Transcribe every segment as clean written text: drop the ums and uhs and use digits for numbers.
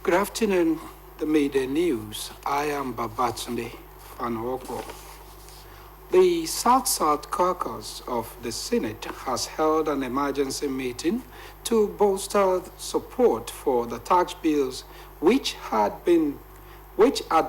Good afternoon, the Media News. I am Babatunde Fanuoko. The South-South Caucus of the Senate has held an emergency meeting to bolster support for the tax bills which had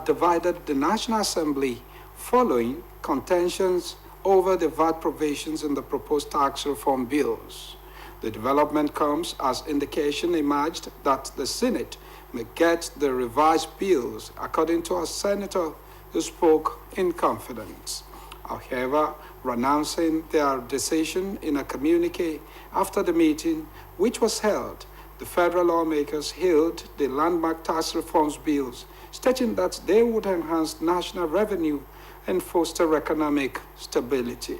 divided the National Assembly following contentions over the VAT provisions in the proposed tax reform bills. The development comes as indication emerged that the Senate may get the revised bills, according to a senator who spoke in confidence. However, renouncing their decision in a communique after the meeting, which was held, the federal lawmakers hailed the landmark tax reforms bills, stating that they would enhance national revenue and foster economic stability.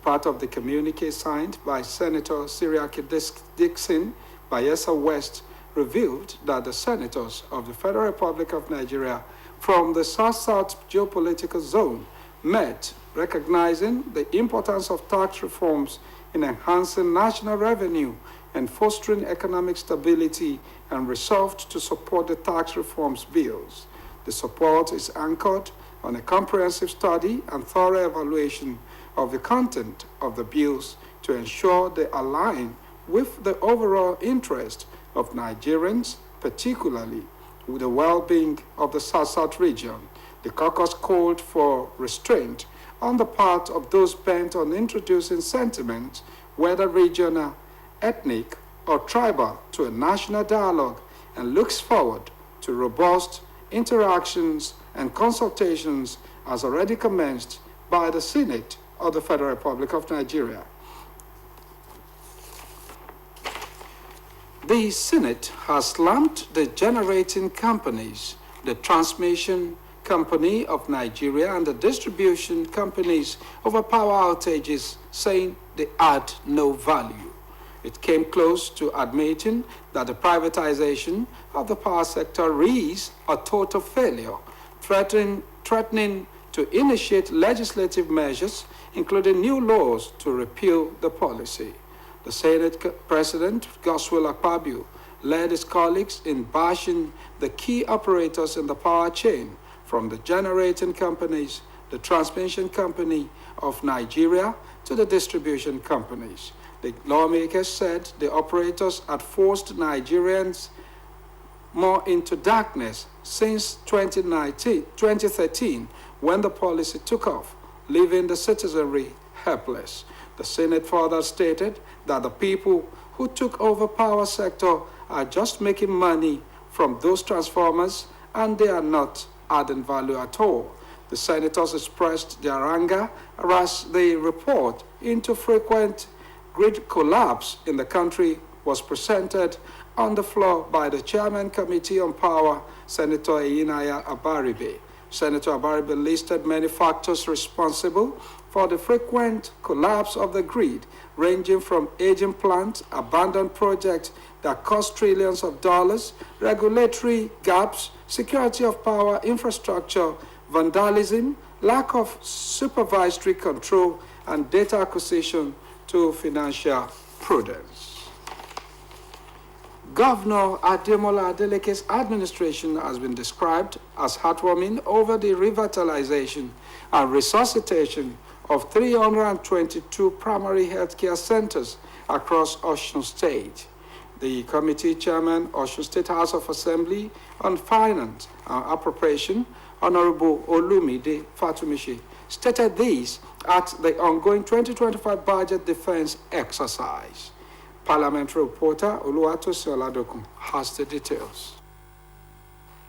Part of the communique signed by Senator Siriaki Dixon, Bayelsa West, revealed that the senators of the Federal Republic of Nigeria from the South-South geopolitical zone met, recognizing the importance of tax reforms in enhancing national revenue and fostering economic stability, and resolved to support the tax reforms bills. The support is anchored on a comprehensive study and thorough evaluation of the content of the bills to ensure they align with the overall interest of Nigerians, particularly with the well-being of the South-South region. The caucus called for restraint on the part of those bent on introducing sentiments, whether regional, ethnic, or tribal, to a national dialogue, and looks forward to robust interactions and consultations as already commenced by the Senate of the Federal Republic of Nigeria. The Senate has slammed the generating companies, the transmission company of Nigeria, and the distribution companies over power outages, saying they add no value. It came close to admitting that the privatization of the power sector is a total failure, threatening to initiate legislative measures, including new laws to repeal the policy. The Senate President, Godswill Akpabio, led his colleagues in bashing the key operators in the power chain, from the generating companies, the transmission company of Nigeria, to the distribution companies. The lawmakers said the operators had forced Nigerians more into darkness since 2013, when the policy took off, leaving the citizenry helpless. The Senate further stated that the people who took over power sector are just making money from those transformers, and they are not adding value at all. The senators expressed their anger as the report into frequent grid collapse in the country was presented on the floor by the Chairman Committee on Power, Senator Eyinaya Abaribe. Senator Abaribe listed many factors responsible for the frequent collapse of the grid, ranging from aging plants, abandoned projects that cost trillions of dollars, regulatory gaps, security of power infrastructure, vandalism, lack of supervisory control, and data acquisition, to financial prudence. Governor Adeleke's administration has been described as heartwarming over the revitalization and resuscitation of 322 primary healthcare centers across Osun State. The committee chairman, Osun State House of Assembly on Finance and Appropriation, Honorable Olumide Fatumishi, stated this at the ongoing 2025 budget defense exercise. Parliamentary reporter Oluwatosin Oladokun has the details.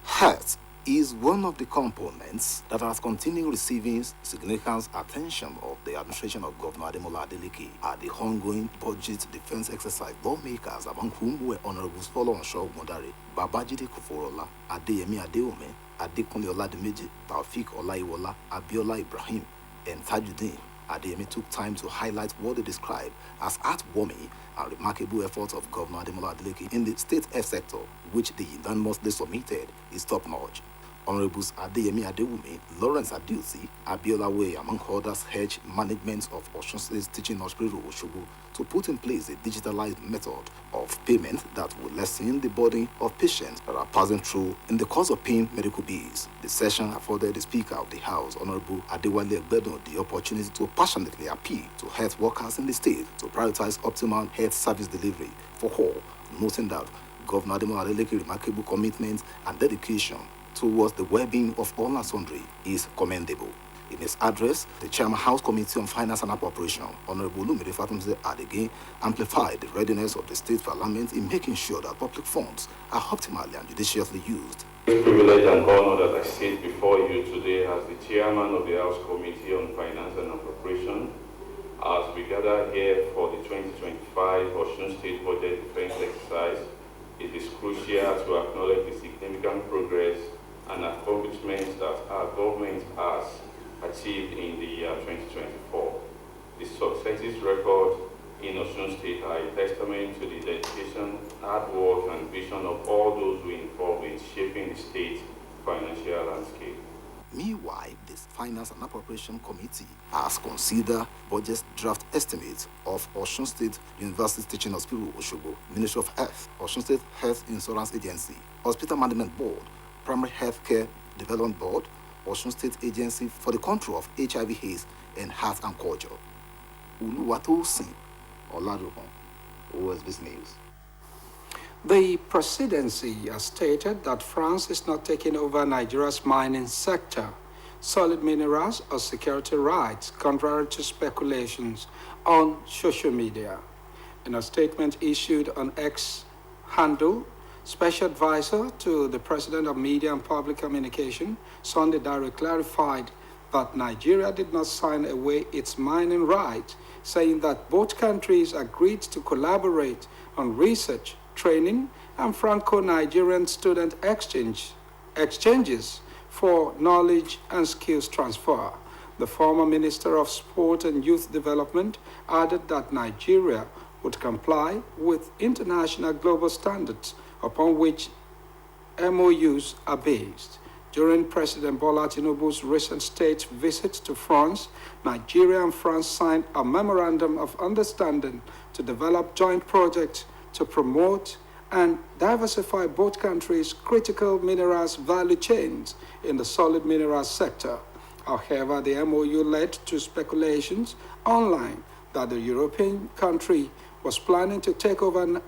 Health is one of the components that has continued receiving significant attention of the administration of Governor Ademola Adeleke at the ongoing budget defense exercise. Lawmakers, among whom were Honorables Folorunso Modare, Babajide Koforola, Adeyemi Adeome, Adekunle Oladimeji, Taofik Olaiwola, Abiola Ibrahim, and Tajuddin Adeyemi took time to highlight what they described as heartwarming and remarkable efforts of Governor Ademola Adeleke in the state health sector, which they unanimously submitted is top-notch. Honorables Adeyemi Adewumi, Lawrence Adusi, Abiola Way, among others, hedged management of Osun State Teaching Hospital Osogbo to put in place a digitalized method of payment that will lessen the burden of patients that are passing through in the course of paying medical bills. The session afforded the Speaker of the House, Honorable Adewale Egbedo, the opportunity to passionately appeal to health workers in the state to prioritize optimal health service delivery for all, noting that Governor Adeleke's remarkable commitment and dedication towards the well-being of all and sundry is commendable. In his address, the Chairman House Committee on Finance and Appropriation, Honorable Lumide Fatumse Adeleke, amplified the readiness of the state parliament in making sure that public funds are optimally and judiciously used. It's a privilege and honor that I sit before you today as the Chairman of the House Committee on Finance and Appropriation as we gather here for the 2025 Osun State Budget Defense Exercise. It is crucial to acknowledge the significant progress and accomplishments that our government has achieved in the year 2024. The successes record in Osun State are a testament to the dedication, hard work, and vision of all those who are involved in shaping the state's financial landscape. Meanwhile, the Finance and Appropriation Committee has considered budget draft estimates of Osun State University Teaching Hospital Osogbo, Ministry of Health, Osun State Health Insurance Agency, Hospital Management Board, Primary Healthcare Development Board, Osun State Agency for the Control of HIV/AIDS and Heart and Culture. Uluwatosin Oladoban, OSBC News. The presidency has stated that France is not taking over Nigeria's mining sector, solid minerals, or security rights, contrary to speculations on social media. In a statement issued on X handle, Special Advisor to the President of Media and Public Communication, Sunday Dare, clarified that Nigeria did not sign away its mining rights, saying that both countries agreed to collaborate on research, training, and Franco-Nigerian student exchanges for knowledge and skills transfer. The former Minister of Sport and Youth Development added that Nigeria would comply with international global standards upon which MOUs are based. During President Bola Tinubu's recent state visit to France, Nigeria and France signed a memorandum of understanding to develop joint projects to promote and diversify both countries' critical minerals value chains in the solid minerals sector. However, the MOU led to speculations online that the European country was planning to take over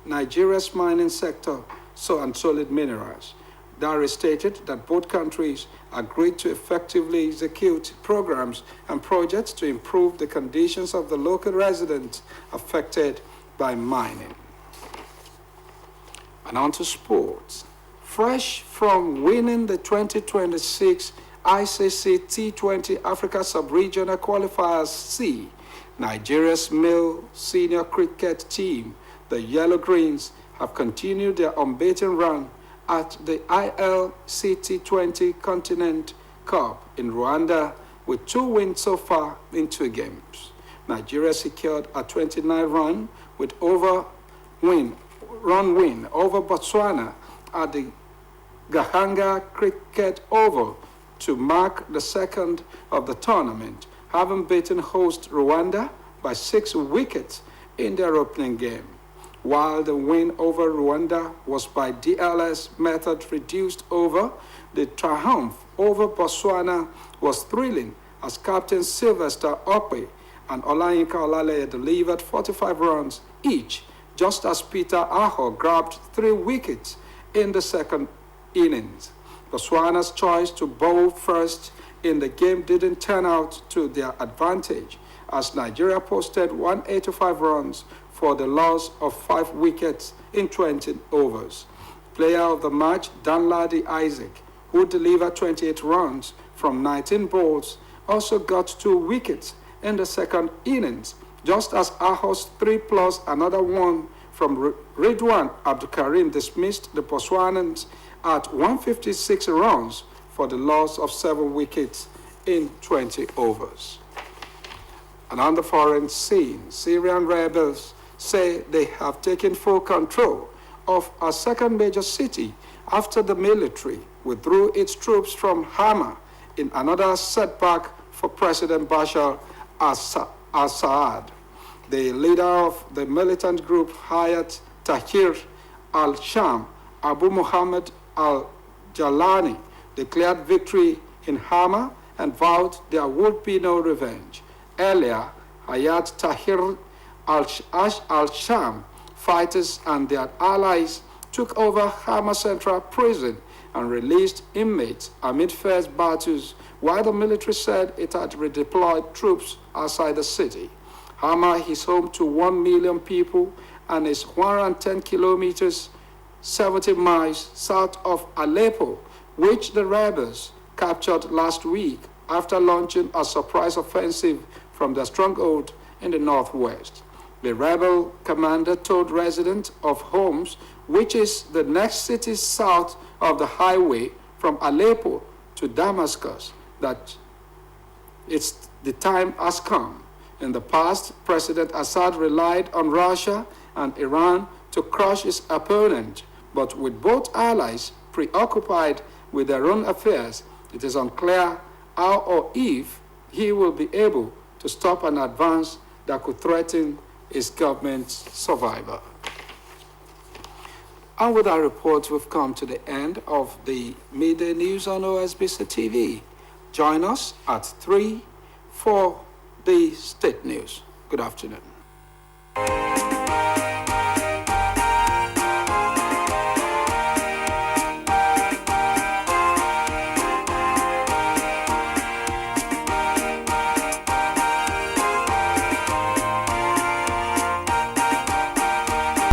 Nigeria's mining sector and solid minerals. Dare stated that both countries agreed to effectively execute programs and projects to improve the conditions of the local residents affected by mining. And on to sports. Fresh from winning the 2026 ICC T20 Africa Sub-Regional Qualifiers C, Nigeria's male senior cricket team, the Yellow Greens, have continued their unbeaten run at the ILCT 20 Continent Cup in Rwanda with 2 wins so far in 2 games. Nigeria secured a 29-run with win over Botswana at the Gahanga Cricket Oval to mark the second of the tournament, having beaten host Rwanda by 6 wickets in their opening game. While the win over Rwanda was by DLS method reduced over, the triumph over Botswana was thrilling as Captain Sylvester Okpe and Olayinka Olaleye delivered 45 runs each, just as Peter Aho grabbed 3 wickets in the second innings. Botswana's choice to bowl first in the game didn't turn out to their advantage, as Nigeria posted 185 runs for the loss of 5 wickets in 20 overs. Player of the match, Danladi Isaac, who delivered 28 runs from 19 balls, also got 2 wickets in the second innings, just as Aho's 3 plus another one from Ridwan Abdulkarim dismissed the Botswanans at 156 runs for the loss of 7 wickets in 20 overs. And on the foreign scene, Syrian rebels say they have taken full control of a second major city after the military withdrew its troops from Hama in another setback for President Bashar al-Assad. The leader of the militant group Hayat Tahrir al-Sham, Abu Muhammad al-Jalani, declared victory in Hama and vowed there would be no revenge. Earlier, Hayat Tahrir al-Sham fighters and their allies took over Hama Central Prison and released inmates amid fierce battles, while the military said it had redeployed troops outside the city. Hama is home to 1 million people and is 110 kilometers, 70 miles south of Aleppo, which the rebels captured last week after launching a surprise offensive from their stronghold in the northwest. The rebel commander told residents of Homs, which is the next city south of the highway from Aleppo to Damascus, that the time has come. In the past, President Assad relied on Russia and Iran to crush his opponent, but with both allies preoccupied with their own affairs, it is unclear how or if he will be able to stop an advance that could threaten his government's survival. And with our report, we've come to the end of the midday news on OSBC TV. Join us at 3 for the state news. Good afternoon.